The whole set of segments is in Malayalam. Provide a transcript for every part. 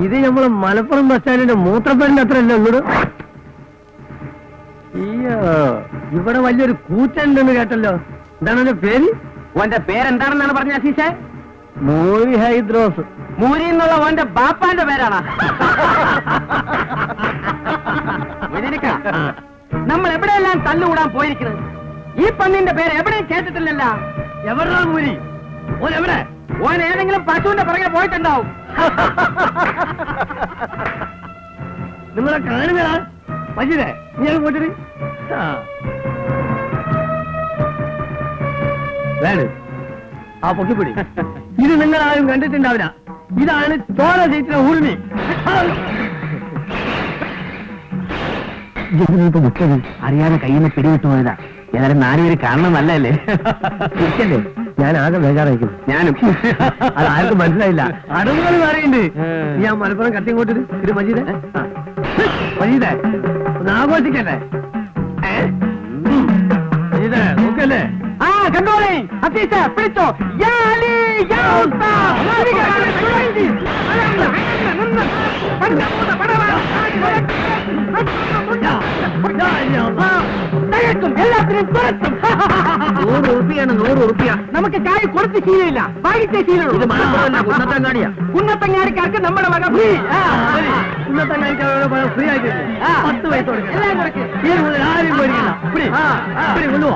ഇത് നമ്മളെ മലപ്പുറം ബസ് സ്റ്റാൻഡിന്റെ മൂത്രപ്പേരിന്റെ അത്രയല്ലേ ഉള്ളൂ. അയ്യോ, ഇവിടെ വലിയൊരു കൂറ്റുണ്ടെന്ന് കേട്ടല്ലോ. എന്താണ് എന്റെ പേര്? ഓന്റെ പേരെന്താണെന്നാണ് പറഞ്ഞ അസീസേ? മൂരി ഹൈദ്രോസ്. മൂരി എന്നുള്ള ഓന്റെ ബാപ്പാന്റെ പേരാണ്. നമ്മൾ എവിടെയെല്ലാം തല്ലുകൂടാൻ പോയിരിക്കുന്നത്. ഈ പന്നിന്റെ പേര് എവിടെയും കേട്ടിട്ടില്ലല്ല. എവിടെയാണ് മൂരി? ഓൻ എവിടെ? ഓൻ ഏതെങ്കിലും പശുവിന്റെ പുറകെ പോയിട്ടുണ്ടാവും. നിങ്ങളെ കാണുന്നതാ മജീദേ, നീ അത് പോയിട്ട് വേണ്ട ആ പൊക്കിപ്പിടി. ഇത് നിങ്ങൾ ആരും കണ്ടിട്ടുണ്ടാവില്ല. ഇതാണ് ചോര ജയിച്ചിലെ ഊർമി. അറിയാതെ കയ്യിൽ നിന്ന് പിടിവിട്ടു പോയതാ. ഏതായാലും 4 പേര് കാണണം നല്ലല്ലേ? ശരിക്കല്ലേ? ഞാൻ ആകെ ബേജാറായിരിക്കും. ഞാനും. അത് ആർക്കും മനസ്സിലായില്ല. അടവുകൾ പറയുന്നുണ്ട്. ഞാൻ മലപ്പുറം കത്തിങ്ങോട്ട് ഇത് മജീദേ, മജീദേ ഒന്ന് ആഘോഷിക്കല്ലേ? മജീദേ നോക്കല്ലേ? ആ കണ്ടോളേ അസീസ പിടിച്ചോ. എല്ലാത്തിനും തുറത്തും 100 ഉറുപ്പിയാണ്. 100 ഉറുപ്പിയ നമുക്ക് കായ് കൊടുത്ത് ശീലമില്ല, വാങ്ങിച്ച ശീലമുള്ളൂ. കുന്നത്തങ്ങാടിയാ. കുന്നത്തങ്ങാടിക്കാർക്ക് നമ്മുടെ വക ഫ്രീ. കുന്നത്തങ്ങാടിക്കാരോട് ഫ്രീ ആയിട്ട് 10 പൈസ കൊടുക്കണം. എല്ലാം കൊടുക്ക്. ആരും പോയിരിക്കില്ല. കൊണ്ടുപോ.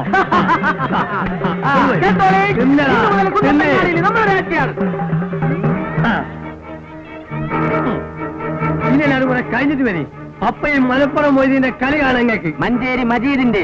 നമ്മുടെ രാജ്യമാണ്. ഇനി എല്ലാവരും കൂടെ കഴിഞ്ഞിട്ട് വരി. അപ്പയും മലപ്പുറം മൊയ്തീന്റെ കളി കാണാൻ ഞങ്ങൾക്ക്. മഞ്ചേരി മജീദിന്റെ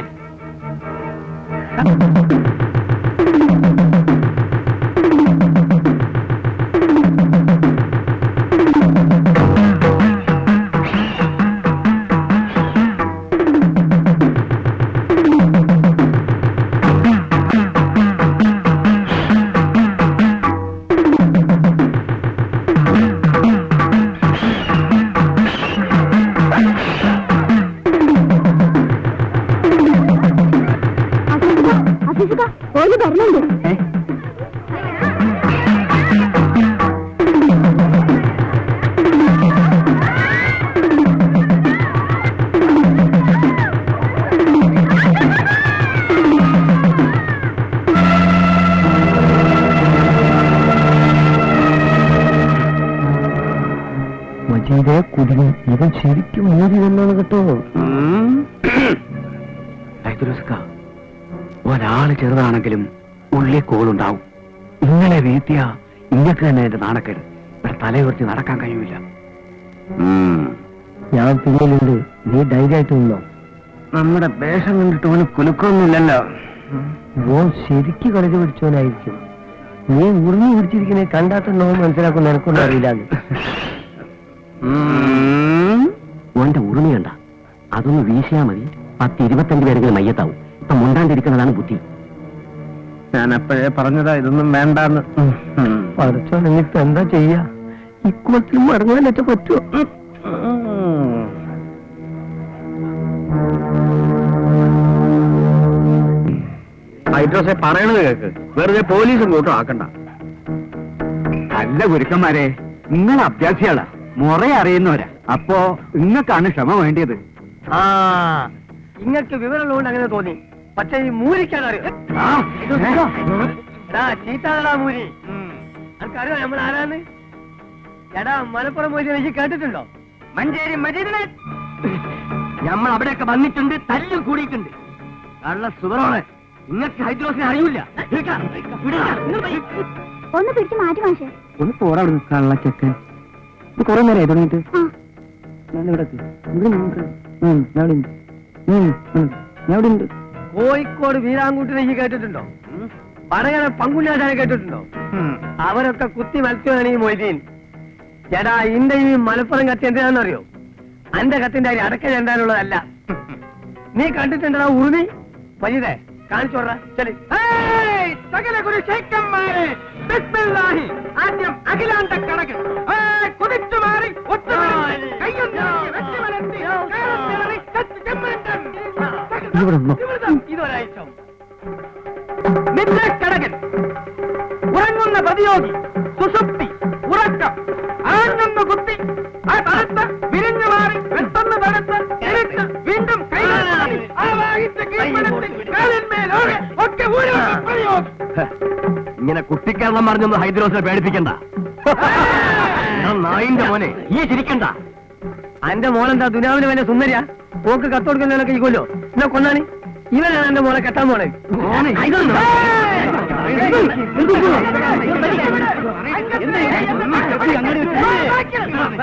മജീദേ കുടിയും. ഇവൻ ശരിക്കും മൂടി വന്നാണ് കേട്ടോ. ഒരാള് ചെറുതാണെങ്കിലും ഉള്ളിൽ കോളുണ്ടാവും. ഇന്നലെ വീഴ്ത്തിയ ഇങ്ങക്ക് തന്നെ എന്റെ നാണക്കേട്. ഇവിടെ തലയുയർത്തി നടക്കാൻ കഴിയൂല. ഞാൻ പിന്നിലുണ്ട്, നീ ധൈര്യമായിട്ട് നിന്നോ. നമ്മുടെ വേഷം കണ്ടിട്ട് ഓന് കുലുക്കൊന്നുമില്ലല്ലോ. ഓൻ ശരിക്ക് കളരി പിടിച്ചവനായിരിക്കും. നീ ഉറുമി പിടിച്ചിരിക്കുന്നേ കണ്ടാത്തന്നോ മനസ്സിലാക്കുന്ന എനക്കൊന്നും അറിയില്ലാന്ന്. ഓന്റെ ഉറുമി കണ്ട അതൊന്ന് വീശിയാ മതി. 10-25 പേരെങ്കിലും മയ്യത്താവും. ഇപ്പൊ മുണ്ടാണ്ടിരിക്കുന്നതാണ് ബുദ്ധി. ഞാൻ അപ്പോഴേ പറഞ്ഞതാ ഇതൊന്നും വേണ്ടാന്ന്. പഠിച്ചോ, നിങ്ങിപ്പോ എന്താ ചെയ്യാ? ഇക്കുളത്തിൽ മടങ്ങാനൊക്കെ പറ്റുമോ? ഹൈദ്രോസെ പറയണത് കേക്ക്. വെറുതെ പോലീസും കൂട്ടും ആക്കണ്ട. അല്ല ഗുരുക്കന്മാരെ, നിങ്ങൾ അഭ്യാസികളാ, മുറ അറിയുന്നവരാ. അപ്പോ നിങ്ങൾക്കാണ് ക്ഷമ വേണ്ടിയത്. ഇങ്ങക്ക് വിവരമുള്ളതുകൊണ്ട് അങ്ങനെ തോന്നി. പക്ഷെ ഈ മൂരിക്കാൻ അറിയാം. ചീത്താടാ മൂരി. അനക്കറിയോ നമ്മൾ ആരാന്ന്? എടാ മലപ്പുറം പോയി കേട്ടിട്ടുണ്ടോ? മഞ്ചേരി മജീദിനെ നമ്മൾ അവിടെയൊക്കെ വന്നിട്ടുണ്ട്, തല്ലും കൂടിയിട്ടുണ്ട്. കള്ള സുബറോളെ, നിങ്ങൾക്ക് ഹൈദ്രോസിനെ അറിയില്ല. ഒന്ന് പിടിച്ച് മാറ്റി മാഷേ. ഒന്ന് പോരാ കള്ളച്ചക്കൻ. കുറെ നേരം തുടങ്ങിയിട്ട് കോഴിക്കോട് വീരാങ്കൂട്ടിനെ കേട്ടിട്ടുണ്ടോ? വടകര പങ്കുഞ്ഞാശാനെ കേട്ടിട്ടുണ്ടോ? അവരൊക്കെ കുത്തി മത്സ്യമാണ് ഈ മൊയ്തീൻ. ചേട്ടാ, ഇന്റെ ഈ മലപ്പുറം കത്തി എന്തിനാണെന്നറിയോ? അന്റെ കത്തിന്റെ അരി അടക്ക ചെണ്ടാനുള്ളതല്ല. നീ കണ്ടിട്ടുണ്ടോ ഉറുമി? മജീദേ കാണിച്ചോടാ. ശരി, സകല ഗുരുശേഖന്മാരെ ആദ്യം അഖിലാണ്ട കണക്ക് കുതിച്ചു മാറി ഇതൊരാഴ്ച നിദ്രക്കടകൻ, ഉറങ്ങുന്ന പ്രതിയോഗി, സുഷുപ്തി, ഉറക്കം, ആഞ്ഞൊന്ന് കുത്തി തടുത്ത് വിരിഞ്ഞു മാറി പെട്ടെന്ന് തടുത്ത് തിരിച്ച് വീണ്ടും ഇങ്ങനെ കുട്ടിക്കാരണം പറഞ്ഞൊന്ന് ഹൈദ്രോസിനെ പേടിപ്പിക്കണ്ട. നായിന്റെ മോനെ ഈ ചിരിക്കണ്ട. എന്റെ മോളെന്താ ദുനാവിന് വേണ്ട സുന്ദരിയാ? പോക്ക് കത്തോടുക്കുന്നതിനൊക്കെ ഇരിക്കുമല്ലോ. എന്നാ കൊന്നാണ്. ഇവനാണ് എന്റെ മോളെ കെട്ടാൻ പോണേ.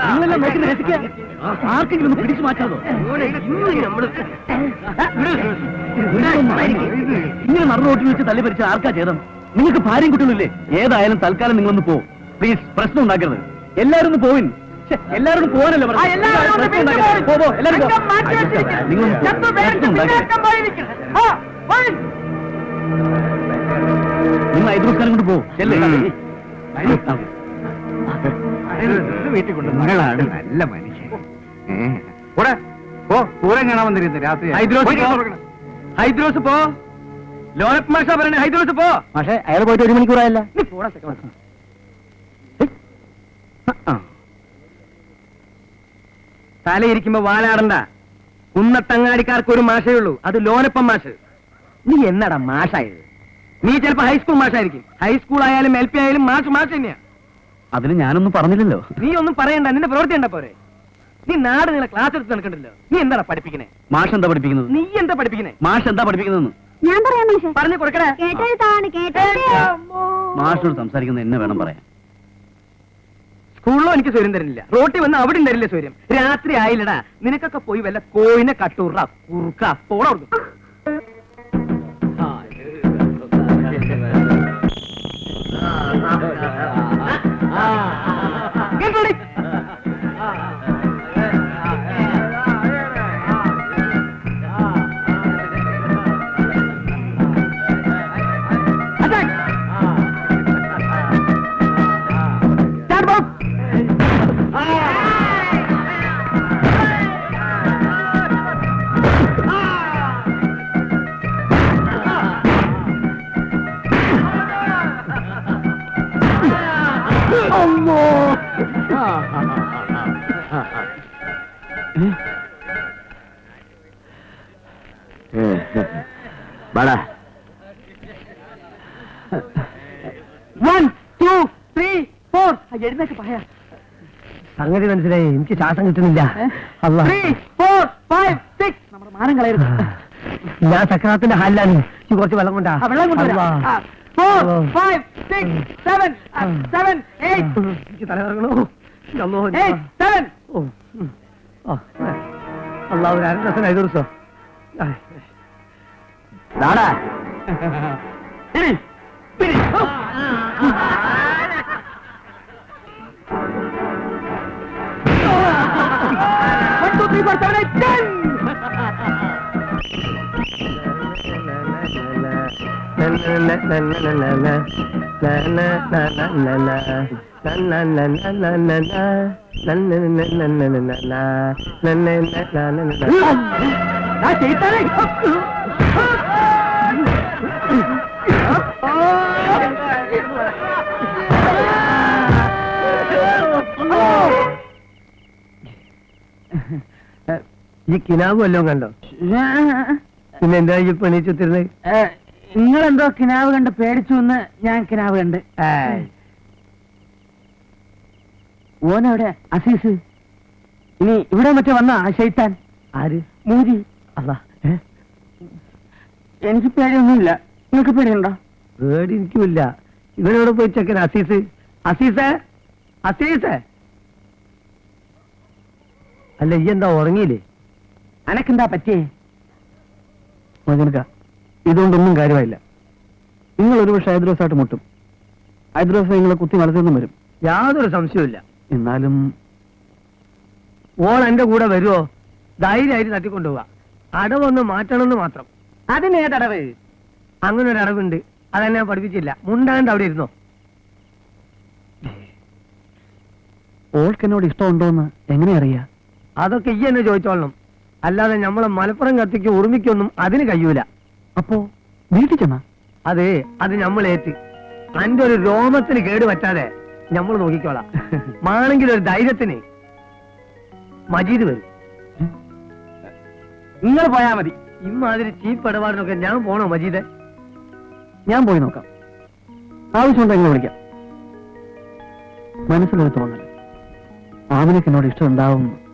നിങ്ങളെല്ലാം നോക്കുന്ന രസിക്കുക. ആർക്കെങ്കിലും ഒന്ന് പിടിച്ചു മാറ്റാതോ? ഇങ്ങനെ മറുനോട്ടിൽ വെച്ച് തല്ലി ഭരിച്ച ആർക്കാ ചെയ്തം? നിങ്ങൾക്ക് ഭാര്യയും കുട്ടികളില്ലേ? ഏതായാലും തൽക്കാലം നിങ്ങളൊന്ന് പോ. പ്ലീസ്, പ്രശ്നം ഉണ്ടാക്കരുത്. എല്ലാവരും ഒന്ന് പോവിൻ. എല്ലാവരും പോകാനല്ലേ നിങ്ങൾ ഐദ്രോസ്കാരം കൊണ്ട് പോകും. വീട്ടിൽ കൊണ്ട് നിങ്ങളാണ് നല്ല മനുഷ്യൻ. പൂരം കാണാൻ വന്നിരുന്നു രാത്രി. ഹൈദ്രോസ് പോ. ലോനപ്പ് മാഷ പറയണേ, ഹൈദ്രോസ് പോ. പക്ഷേ അയാൾ പോയിട്ട് 1 മണിക്കൂറായല്ല. തലയിരിക്കുമ്പോ വാലാടണ്ട. കുന്നത്തങ്ങാടിക്കാർക്ക് ഒരു മാഷേ ഉള്ളൂ, അത് ലോനപ്പം മാഷ്. നീ എന്നടാ മാഷായത്? നീ ചിലപ്പോ ഹൈസ്കൂൾ മാഷായിരിക്കും. ഹൈസ്കൂൾ ആയാലും LP ആയാലും മാഷ് മാഷ് തന്നെയാ. അതിന് ഞാനൊന്നും പറഞ്ഞില്ലല്ലോ. നീ ഒന്നും പറയണ്ട, നിന്റെ പ്രവൃത്തി ഉണ്ട പോരെ. നീ നാട് നിങ്ങളെ ക്ലാസ് എടുത്ത് നടക്കണ്ടല്ലോ. നീ എന്താ പഠിപ്പിക്കണേ? മാഷ് എന്താ പഠിപ്പിക്കുന്നത്? നീ എന്താ പഠിപ്പിക്കണേ? മാഷ് എന്താ പഠിപ്പിക്കുന്നതെന്ന് ഞാൻ പറയാം മാഷെ. പറഞ്ഞു കൊടുക്കണേ. കേട്ടെഴുത്താണ് കേട്ടെഴുത്ത്. മാഷോട് സംസാരിക്കുന്നത് എന്നെ വേണം പറയാൻ. സ്കൂളിലോ എനിക്ക് സ്വര്യം തരുന്നില്ല, റോട്ടിൽ വന്ന് അവിടെ തരില്ല സ്വര്യം. രാത്രി ആയില്ലടാ, നിനക്കൊക്കെ പോയി വല്ല കോയിനെ കട്ടൂറ കുറുക്ക പോള കൊടുക്കും. കേട്ടോടി. Attack! Stand back! വാടാ. 1, 2, 3, 4. എഴുന്നേറ്റ് പറയാ. സംഗതി മനസ്സിലായി. എനിക്ക് ശ്വാസം കിട്ടുന്നില്ല. 3, 4, 5, 6. നമ്മുടെ മാനം കളയരുത്. ഞാൻ സക്രാത്തിന്റെ ഹാലിലാണ്. കുറച്ച് വെള്ളം കൊണ്ടാ. വെള്ളം കൊണ്ടുവരാം. 4, 5, 6, 7, 7, 8. എനിക്ക് തലകറങ്ങണോ? 8, 7. അള്ളാഹു 2 ദിവസം 5 ദിവസം. വാടാ. ഇരി, ഇരി. 1, 2, 3, 4, 7, 8, 10. ഈ കിനാവ് വല്ലതും കണ്ടോ? പിന്നെ എന്താ ഈ പണിച്ചുത്തിരുന്നത്? നിങ്ങളെന്തോ കിനാവ് കണ്ട് പേടിച്ചു എന്ന് ഞാൻ കിനാവ് കണ്ട്. ഓനെവിടെ അസീസ്? ഇനി ഇവിടെ മറ്റേ വന്ന ആ ശൈത്താൻ ആര്? മൂരി. അല്ല, എനിക്ക് പേടിയൊന്നുമില്ല. നിങ്ങൾക്ക് പേടിയുണ്ടോ? പേടി എനിക്കുമില്ല. ഇവനോട് പോയി ചെക്കൻ അസീസ്. അസീസേ, അസീസേ. അല്ല, ഈ എന്താ ഉറങ്ങിയില്ലേ? അനക്കെന്താ പറ്റിയേ? മകനക്ക, ഇതുകൊണ്ടൊന്നും കാര്യമായില്ല. നിങ്ങൾ ഒരു പക്ഷേ ഹൈദ്രോസായിട്ട് മുട്ടും. ഹൈദ്രോസ് നിങ്ങളെ കുത്തി വളർത്തിയൊന്നും വരും. യാതൊരു സംശയമില്ല. എന്നാലും ഓൾ എന്റെ കൂടെ വരുമോ? ധൈര്യമായിട്ട് തട്ടിക്കൊണ്ടുപോവാ. അടവൊന്ന് മാറ്റണമെന്ന് മാത്രം. അതിനേതടവ്? അങ്ങനെ ഒരു അടവുണ്ട്. അതെന്നെ ഞാൻ പഠിപ്പിച്ചില്ല. മുണ്ടാണ്ട് അവിടെ ഇരുന്നോ. ഓൾക്ക് എന്നോട് ഇഷ്ടമുണ്ടോന്ന് എങ്ങനെ അറിയാ? അതൊക്കെ ഈ എന്നെ ചോദിച്ചോളണം. അല്ലാതെ നമ്മളെ മലപ്പുറം കത്തിക്ക് ഉറുമിക്കൊന്നും അതിന് കഴിയൂല. അപ്പോ വീട്ടിൽ ചെന്നാ? അത് നമ്മളേറ്റ്. അന്റെ ഒരു രോമത്തിന് കേട് പറ്റാതെ നമ്മൾ നോക്കിക്കോളാം. മാണെങ്കിൽ ഒരു ധൈര്യത്തിന്. മജീദ് വരും. നിങ്ങൾ പോയാ മതി. ഇമാതിരി ചീപ്പ് ഇടപാടിനൊക്കെ ഞാൻ പോണോ മജീദെ? ഞാൻ പോയി നോക്കാം. ആവശ്യമുണ്ടെങ്കിൽ എന്നെ വിളിക്കാം. മനസ്സിലൊരു തോന്നല് ആവിനൊക്കെ എന്നോട് ഇഷ്ടം ഉണ്ടാവും.